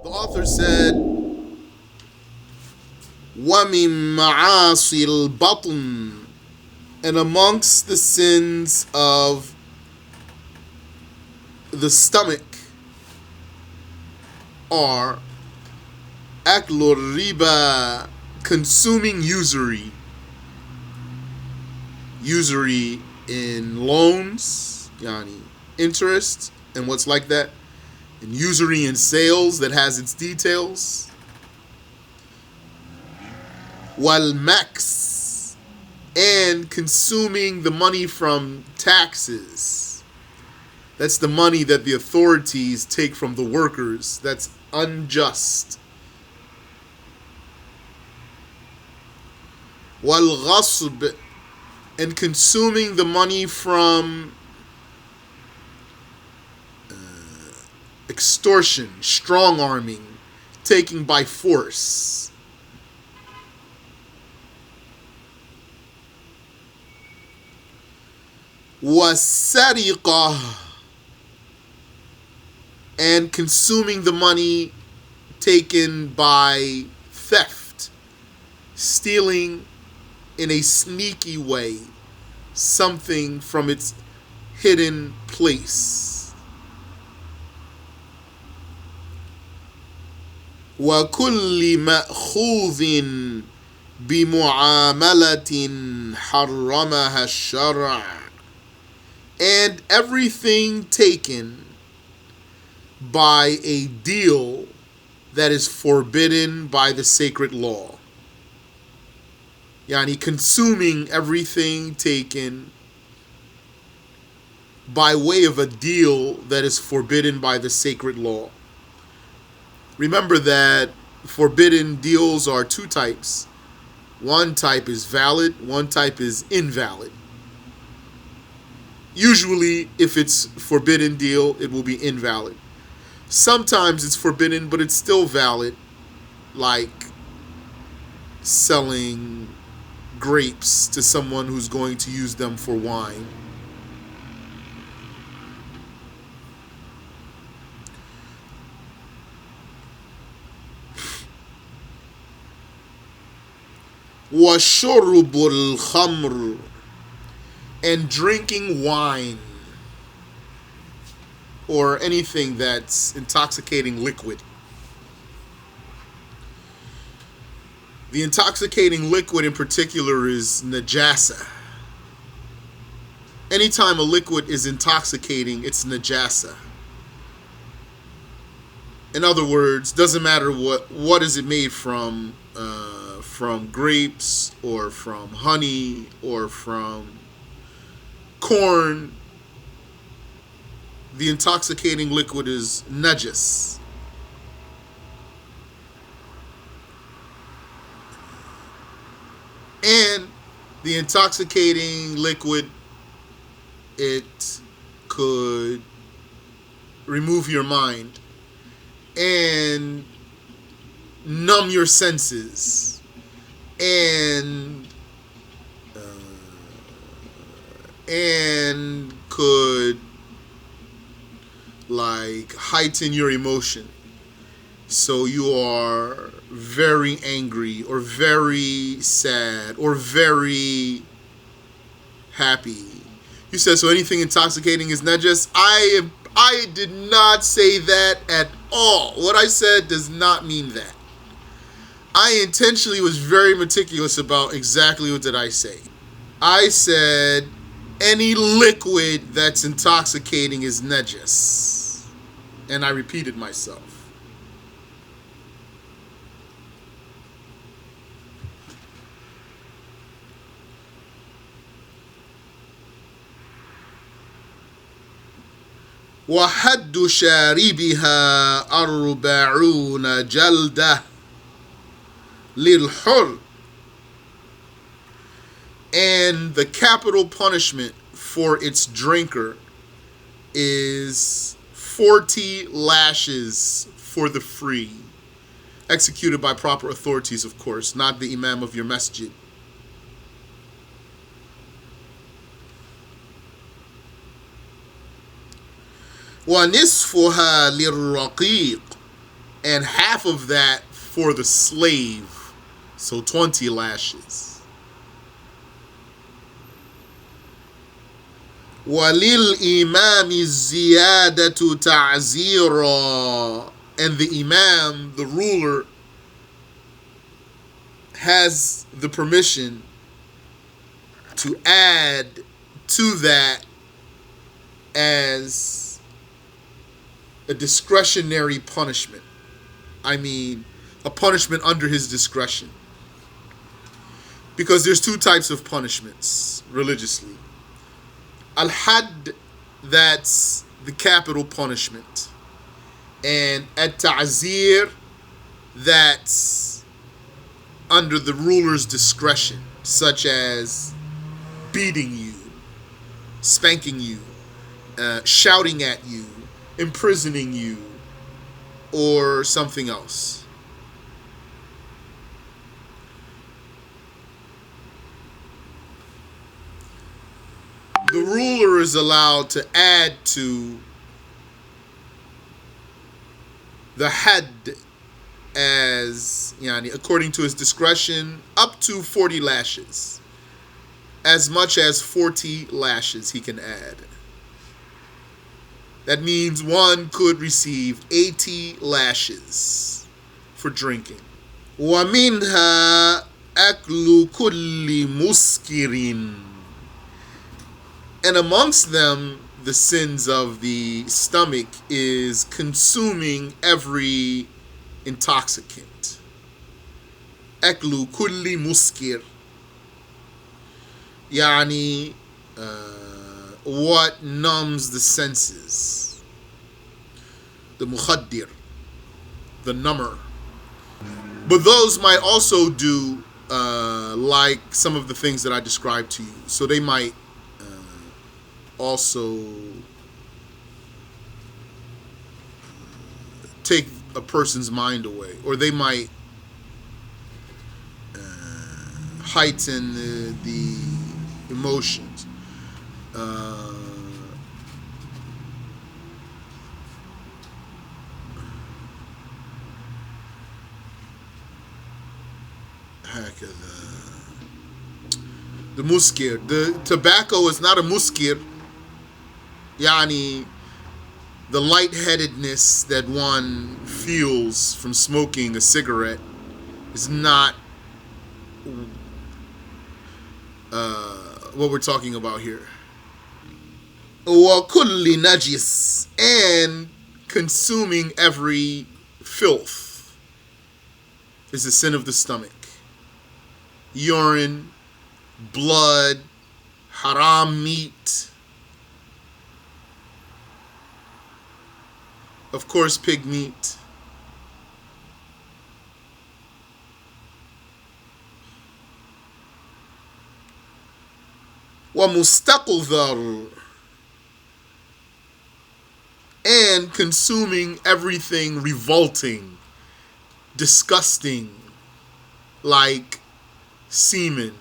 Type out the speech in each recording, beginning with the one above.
The author said, وَمِن مَعَاصِي الْبَطْنِ, and amongst the sins of the stomach are أكل الربا, consuming usury. Usury in loans, yani interest and what's like that, and usury in sales that has its details. Wal-max, and consuming the money from taxes. That's the money that the authorities take from the workers. That's unjust. Wal-ghasb, and consuming the money from extortion, strong-arming, taking by force. Was-sariqah, and consuming the money taken by theft, stealing in a sneaky way something from its hidden place. وَكُلِّ مَأْخُوذٍ بِمُعَامَلَةٍ حَرَّمَهَا الشَّرْعُ, and everything taken by a deal that is forbidden by the sacred law. Yani consuming everything taken by way of a deal that is forbidden by the sacred law. Remember that forbidden deals are two types. One type is valid, one type is invalid. Usually, if it's forbidden deal, it will be invalid. Sometimes it's forbidden, but it's still valid, like selling grapes to someone who's going to use them for wine. وَشُرُبُ الْخَمْرِ, and drinking wine or anything that's intoxicating liquid. The intoxicating liquid in particular is najasa. Anytime a liquid is intoxicating, it's najasa. In other words, doesn't matter what is it made from grapes or from honey or from corn. The intoxicating liquid is najas. And the intoxicating liquid, it could remove your mind and numb your senses and could like heighten your emotion. So you are very angry or very sad or very happy. You said, so anything intoxicating is najas? I did not say that at all. What I said does not mean that. I intentionally was very meticulous about exactly what did I say. I said any liquid that's intoxicating is najas. And I repeated myself. وَحَدُّ شَارِبِهَا 40 جَلْدَةً لِلْحُرِّ, and the capital punishment for its drinker is 40 lashes for the free, executed by proper authorities, of course, not the imam of your masjid. وَنِصْفُهَا لِلرَّقِيقِ, and half of that for the slave, so 20 lashes. وَلِلْإِمَامِ الزِّيَادَةُ تَعْزِيرًا. And the imam, the ruler, has the permission to add to that as a discretionary punishment. I mean, a punishment under his discretion. Because there's two types of punishments religiously. Al-Had, that's the capital punishment. And At-Ta'zir, that's under the ruler's discretion, such as beating you, spanking you, shouting at you, imprisoning you, or something else. The ruler is allowed to add to the had as, according to his discretion, up to 40 lashes. As much as 40 lashes he can add. That means one could receive 80 lashes for drinking. وَمِنْهَا أَكْلُ كُلِّ مُسْكِرٍ. And amongst them, the sins of the stomach is consuming every intoxicant. أكل كل مسكر. Yani, what numbs the senses. The mukhaddir, the number. But those might also do like some of the things that I described to you. So they might also take a person's mind away, or they might heighten the emotions. The muskir, the tobacco is not a muskir. Yani, the lightheadedness that one feels from smoking a cigarette is not what we're talking about here. Wa kulli najis, and consuming every filth is a sin of the stomach. Urine, blood, haram meat, of course pig meat. وَمُسْتَقْذَرٌ, and consuming everything revolting, disgusting, like semen.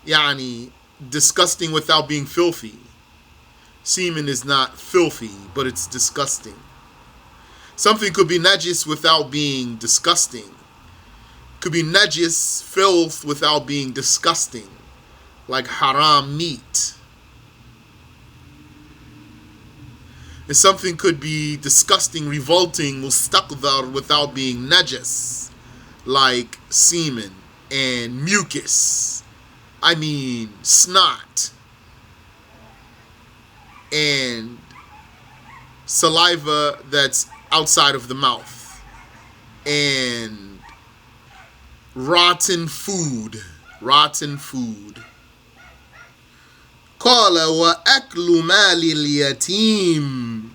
Yani, disgusting without being filthy. Semen is not filthy, but it's disgusting. Something could be najis without being disgusting. Could be najis, filth, without being disgusting. Like haram meat. And something could be disgusting, revolting, mustaqdar, without being najis. Like semen and mucus. I mean snot. And saliva that's outside of the mouth. And rotten food. Rotten food. قال وَأَكْلُ مَالِ الْيَتِيمِ.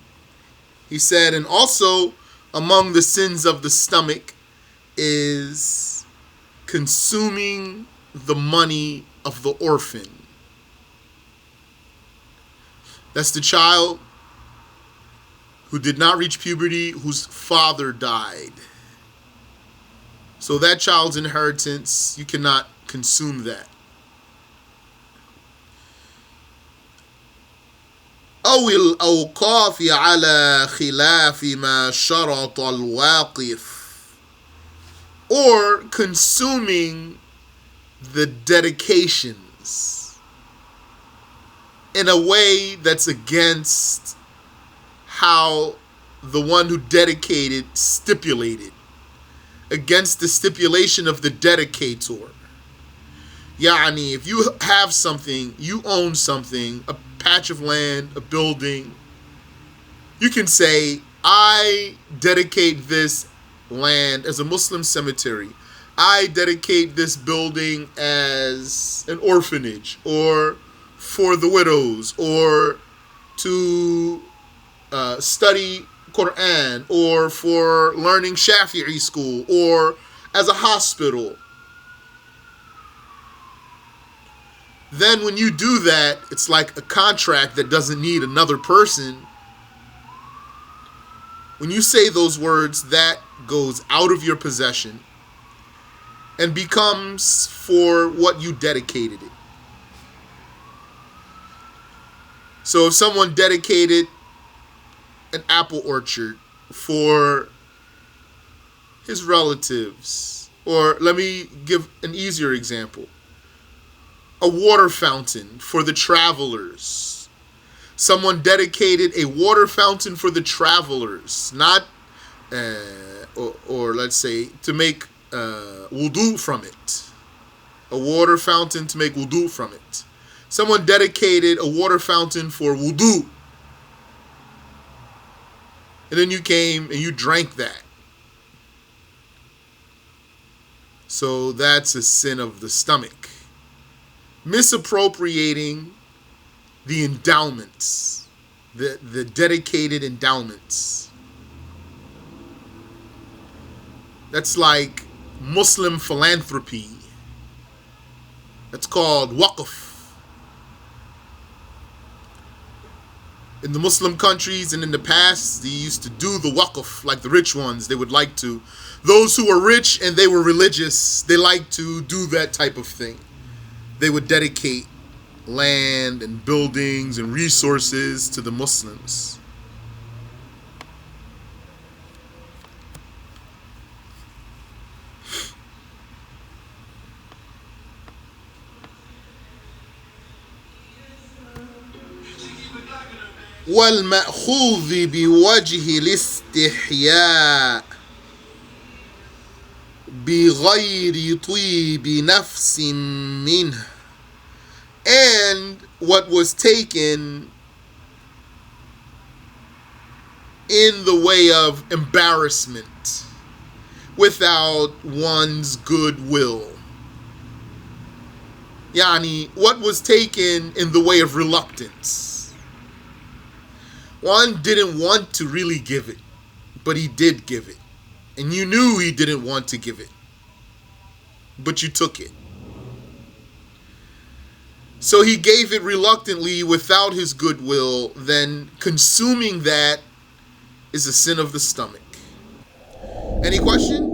He said, and also among the sins of the stomach is consuming the money of the orphan. That's the child who did not reach puberty, whose father died. So that child's inheritance, you cannot consume that. أو الأوقاف على خلاف ما شرط الواقف, or consuming the dedications in a way that's against how the one who dedicated stipulated, against the stipulation of the dedicator. Yani, if you have something, you own something, a patch of land, a building, you can say, I dedicate this land as a Muslim cemetery. I dedicate this building as an orphanage, or for the widows, or to study Quran, or for learning Shafi'i school, or as a hospital. Then when you do that, it's like a contract that doesn't need another person. When you say those words, that goes out of your possession and becomes for what you dedicated it. So if someone dedicated an apple orchard for his relatives, or let me give an easier example, a water fountain for the travelers. Someone dedicated a water fountain for the travelers, not, or let's say, to make wudu from it. A water fountain to make wudu from it. Someone dedicated a water fountain for wudu. And then you came and you drank that. So that's a sin of the stomach. Misappropriating the endowments, the dedicated endowments. That's like Muslim philanthropy. That's called waqf. In the Muslim countries and in the past, they used to do the waqf like the rich ones. They would like to. Those who were rich and they were religious, they like to do that type of thing. They would dedicate land and buildings and resources to the Muslims. والمأخوذ بوجه الاستحياء بغير طيب نفس منه, and what was taken in the way of embarrassment without one's goodwill. Yani, what was taken in the way of reluctance. One didn't want to really give it, but he did give it. And you knew he didn't want to give it, but you took it. So he gave it reluctantly without his goodwill. Then consuming that is a sin of the stomach. Any question?